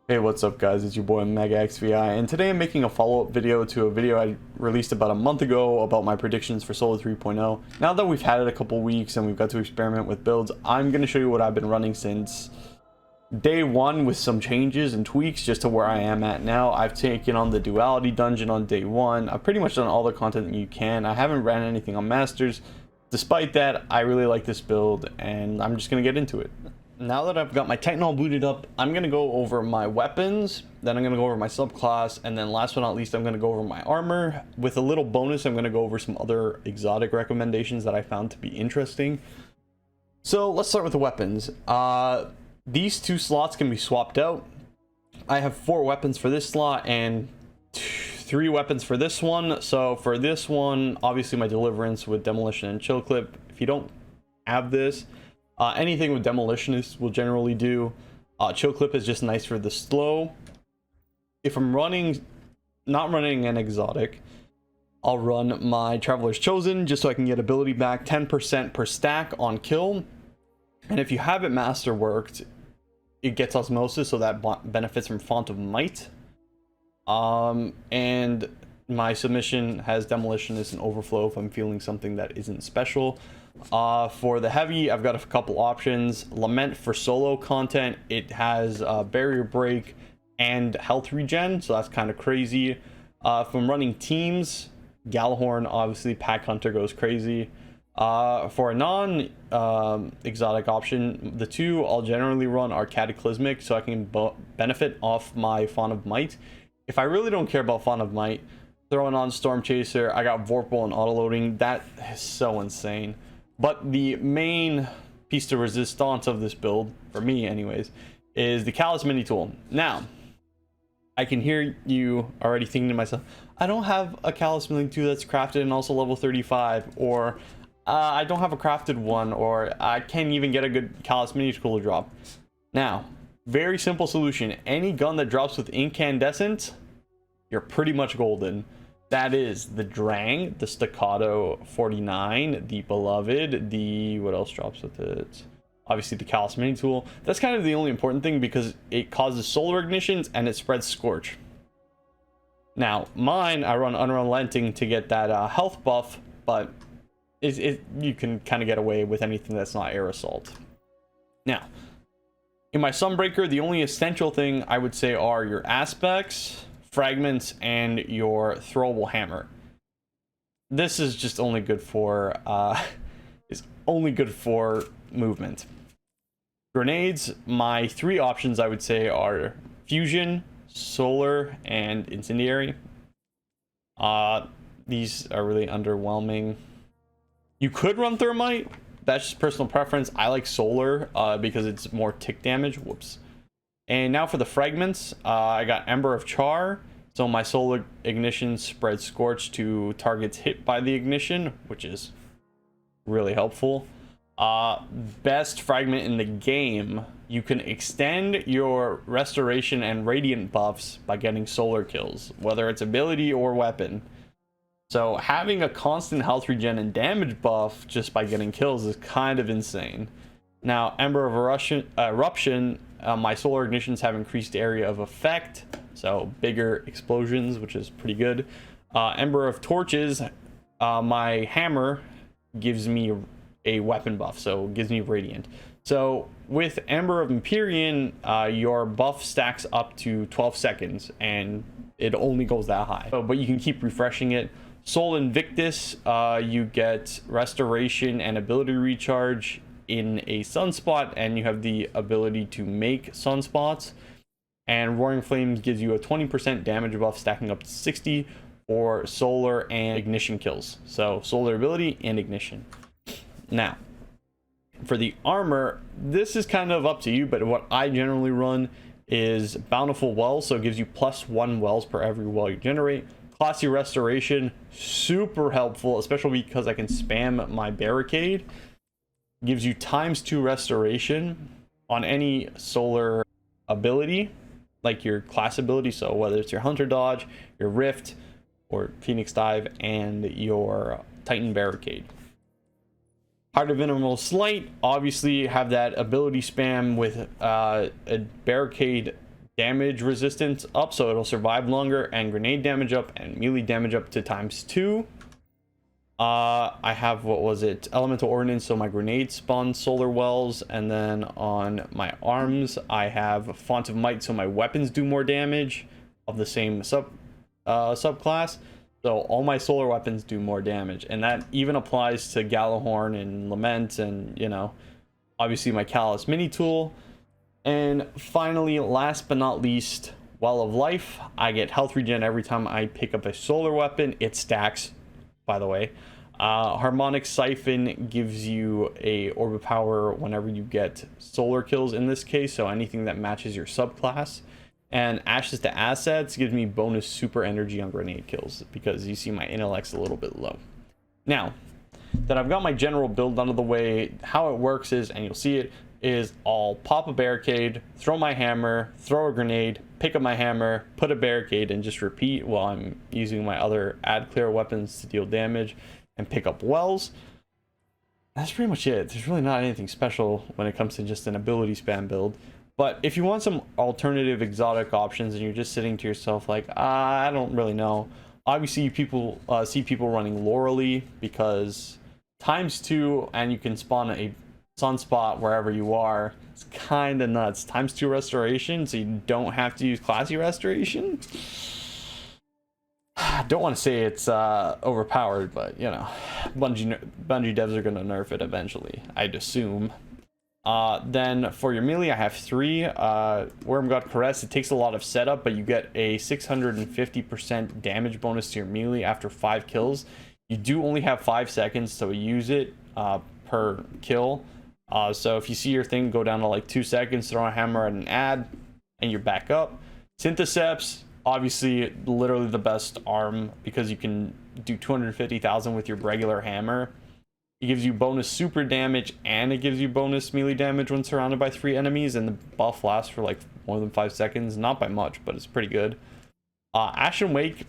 Hey, what's up guys, it's your boy OmegaXVI, and today I'm making a follow-up video to a video I released about a month ago about my predictions for Solo 3.0. Now that we've had it a couple weeks and we've got to experiment with builds, I'm going to show you what I've been running since day one with some changes and tweaks just to where I am at now. I've taken on the duality dungeon on day one. I've pretty much done all the content that you can. I haven't ran anything on masters. Despite that, I really like this build and I'm just going to get into it. Now that I've got my Titan all booted up, I'm going to go over my weapons, then I'm going to go over my subclass, and then last but not least, I'm going to go over my armor. With a little bonus, I'm going to go over some other exotic recommendations that I found to be interesting. So let's start with the weapons. These two slots can be swapped out. I have 4 weapons for this slot and 3 weapons for this one. So for this one, obviously my deliverance with demolition and chill clip. If you don't have this, anything with demolitionist will generally do. Chill clip is just nice for the slow. If I'm not running an exotic, I'll run my Traveler's Chosen just so I can get ability back 10% per stack on kill. And if you have it masterworked, it gets osmosis, so that benefits from Font of Might. And my submission has demolitionist and overflow if I'm feeling something that isn't special. For the heavy, I've got a couple options. Lament for solo content, it has barrier break and health regen, so that's kind of crazy. If I'm running teams, Galahorn, obviously Pack Hunter goes crazy. For a non exotic option, the two I'll generally run are Cataclysmic, so I can benefit off my Font of Might. If I really don't care about Font of Might, throwing on Storm Chaser, I got Vorpal and autoloading. That is so insane. But the main piece de resistance of this build, for me anyways, is the Callus mini tool. Now, I can hear you already thinking to myself, I don't have a Callus mini tool that's crafted and also level 35, or I don't have a crafted one, or I can't even get a good Callus mini tool to drop. Now, very simple solution. Any gun that drops with incandescent, you're pretty much golden. That is the Drang, the Staccato 49, the Beloved, the... what else drops with it? Obviously the Callus mini tool. That's kind of the only important thing because it causes solar ignitions and it spreads Scorch. Now, mine, I run Unrelenting to get that health buff, but you can kind of get away with anything that's not Air Assault. Now, in my Sunbreaker, the only essential thing I would say are your aspects, fragments, and your throwable hammer. This is just only good for movement. Grenades, my 3 options I would say are fusion, solar, and incendiary. These are really underwhelming. You could run thermite. That's just personal preference. I like solar because it's more tick damage. Whoops. And now for the fragments, I got Ember of Char. So my solar ignition spreads Scorch to targets hit by the ignition, which is really helpful. Best fragment in the game. You can extend your restoration and radiant buffs by getting solar kills, whether it's ability or weapon. So having a constant health regen and damage buff just by getting kills is kind of insane. Now, Ember of Eruption, my solar ignitions have increased area of effect, so bigger explosions, which is pretty good. Ember of Torches, my hammer gives me a weapon buff, so gives me radiant. So with Ember of Empyrean, your buff stacks up to 12 seconds, and it only goes that high. But you can keep refreshing it. Soul Invictus, you get restoration and ability recharge in a sunspot, and you have the ability to make sunspots. And Roaring Flames gives you a 20% damage buff, stacking up to 60 for solar and ignition kills. So solar ability and ignition. Now, for the armor, this is kind of up to you, but what I generally run is Bountiful Wells, so it gives you +1 wells per every well you generate. Classy Restoration, super helpful, especially because I can spam my barricade. Gives you ×2 restoration on any solar ability, like your class ability, so whether it's your Hunter Dodge, your Rift, or Phoenix Dive, and your Titan Barricade. Heart of Innermost Slight, obviously have that ability spam with a barricade damage resistance up, so it'll survive longer, and grenade damage up, and melee damage up to ×2. I have, what was it, elemental ordnance, so my grenades spawn solar wells, and then on my arms I have font of might, so my weapons do more damage of the same subclass. So all my solar weapons do more damage, and that even applies to Gallahorn and Lament, and you know, obviously my Callus mini tool. And finally, last but not least, Well of Life. I get health regen every time I pick up a solar weapon. It stacks, by the way. Harmonic Siphon gives you a orb of power whenever you get solar kills in this case, so anything that matches your subclass. And Ashes to Assets gives me bonus super energy on grenade kills, because you see my intellect's a little bit low. Now that I've got my general build out of the way, how it works is, and you'll see it, is I'll pop a barricade, throw my hammer, throw a grenade, pick up my hammer, put a barricade, and just repeat while I'm using my other add clear weapons to deal damage and pick up wells. That's pretty much it. There's really not anything special when it comes to just an ability spam build. But if you want some alternative exotic options and you're just sitting to yourself like, I don't really know, obviously people see people running Loreley, because ×2 and you can spawn a sunspot wherever you are. It's kind of nuts. ×2 restoration, so you don't have to use classy restoration. I don't want to say it's overpowered, but you know, Bungie devs are going to nerf it eventually, I'd assume. Then for your melee, I have 3. Wormgod Caress, it takes a lot of setup, but you get a 650% damage bonus to your melee after 5 kills. You do only have 5 seconds to use it per kill. So if you see your thing go down to like 2 seconds, throw a hammer at an ad, and you're back up. Syntheseps, obviously literally the best arm, because you can do 250,000 with your regular hammer. It gives you bonus super damage, and it gives you bonus melee damage when surrounded by 3 enemies, and the buff lasts for like more than 5 seconds. Not by much, but it's pretty good. Ashen Wake,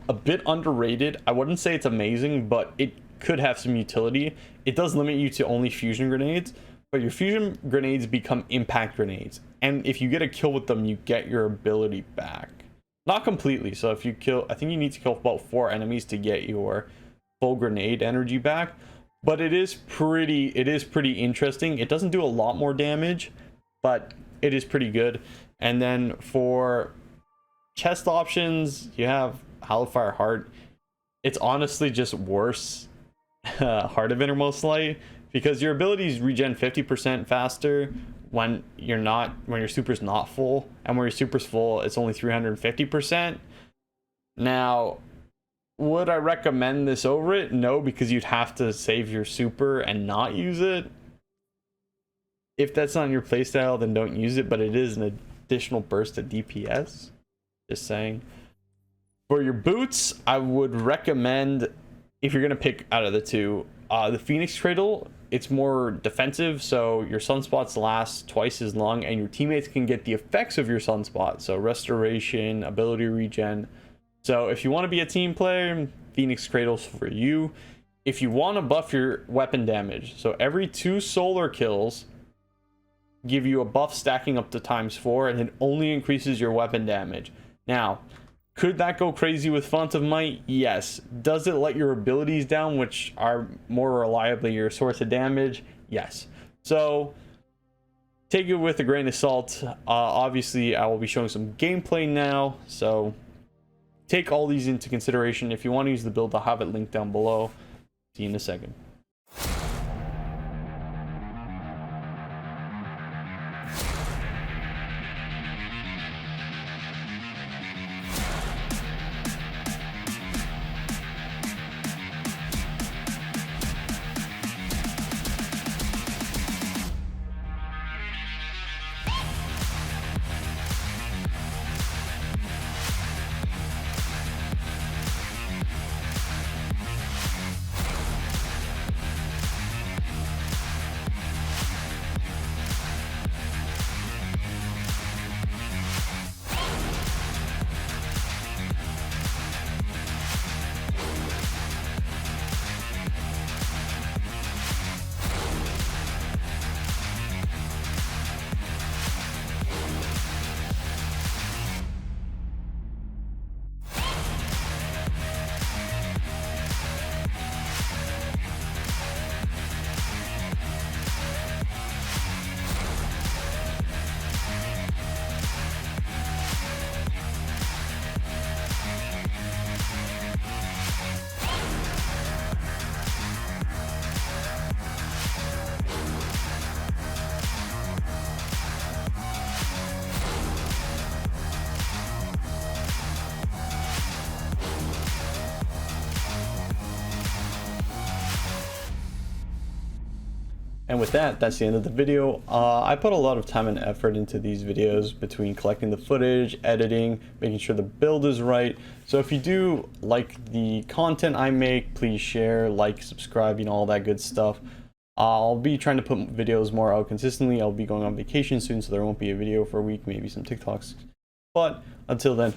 a bit underrated. I wouldn't say it's amazing, but it could have some utility. It does limit you to only fusion grenades, but your fusion grenades become impact grenades, and if you get a kill with them, you get your ability back. Not completely, so if you kill, I think you need to kill about 4 enemies to get your full grenade energy back, but it is pretty interesting. It doesn't do a lot more damage, but it is pretty good. And then for chest options, you have Hallowfire Heart. It's honestly just worse. Heart of Innermost Light, because your abilities regen 50% faster when your super's not full, and when your super's full, it's only 350%. Now, would I recommend this over it? No, because you'd have to save your super and not use it. If that's not your playstyle, then don't use it, but it is an additional burst of DPS. Just saying. For your boots, I would recommend, if you're going to pick out of the two, the Phoenix Cradle. It's more defensive, so your sunspots last twice as long, and your teammates can get the effects of your sunspot, so restoration, ability regen. So if you want to be a team player, Phoenix Cradle's for you. If you want to buff your weapon damage, so every 2 solar kills give you a buff stacking up to ×4, and it only increases your weapon damage. Now, could that go crazy with Font of Might? Yes. Does it let your abilities down, which are more reliably your source of damage? Yes. So take it with a grain of salt. Obviously, I will be showing some gameplay now, so take all these into consideration. If you want to use the build, I'll have it linked down below. See you in a second. And with that, that's the end of the video. I put a lot of time and effort into these videos between collecting the footage, editing, making sure the build is right. So if you do like the content I make, please share, like, subscribe, you know, all that good stuff. I'll be trying to put videos more out consistently. I'll be going on vacation soon, so there won't be a video for a week, maybe some TikToks. But until then,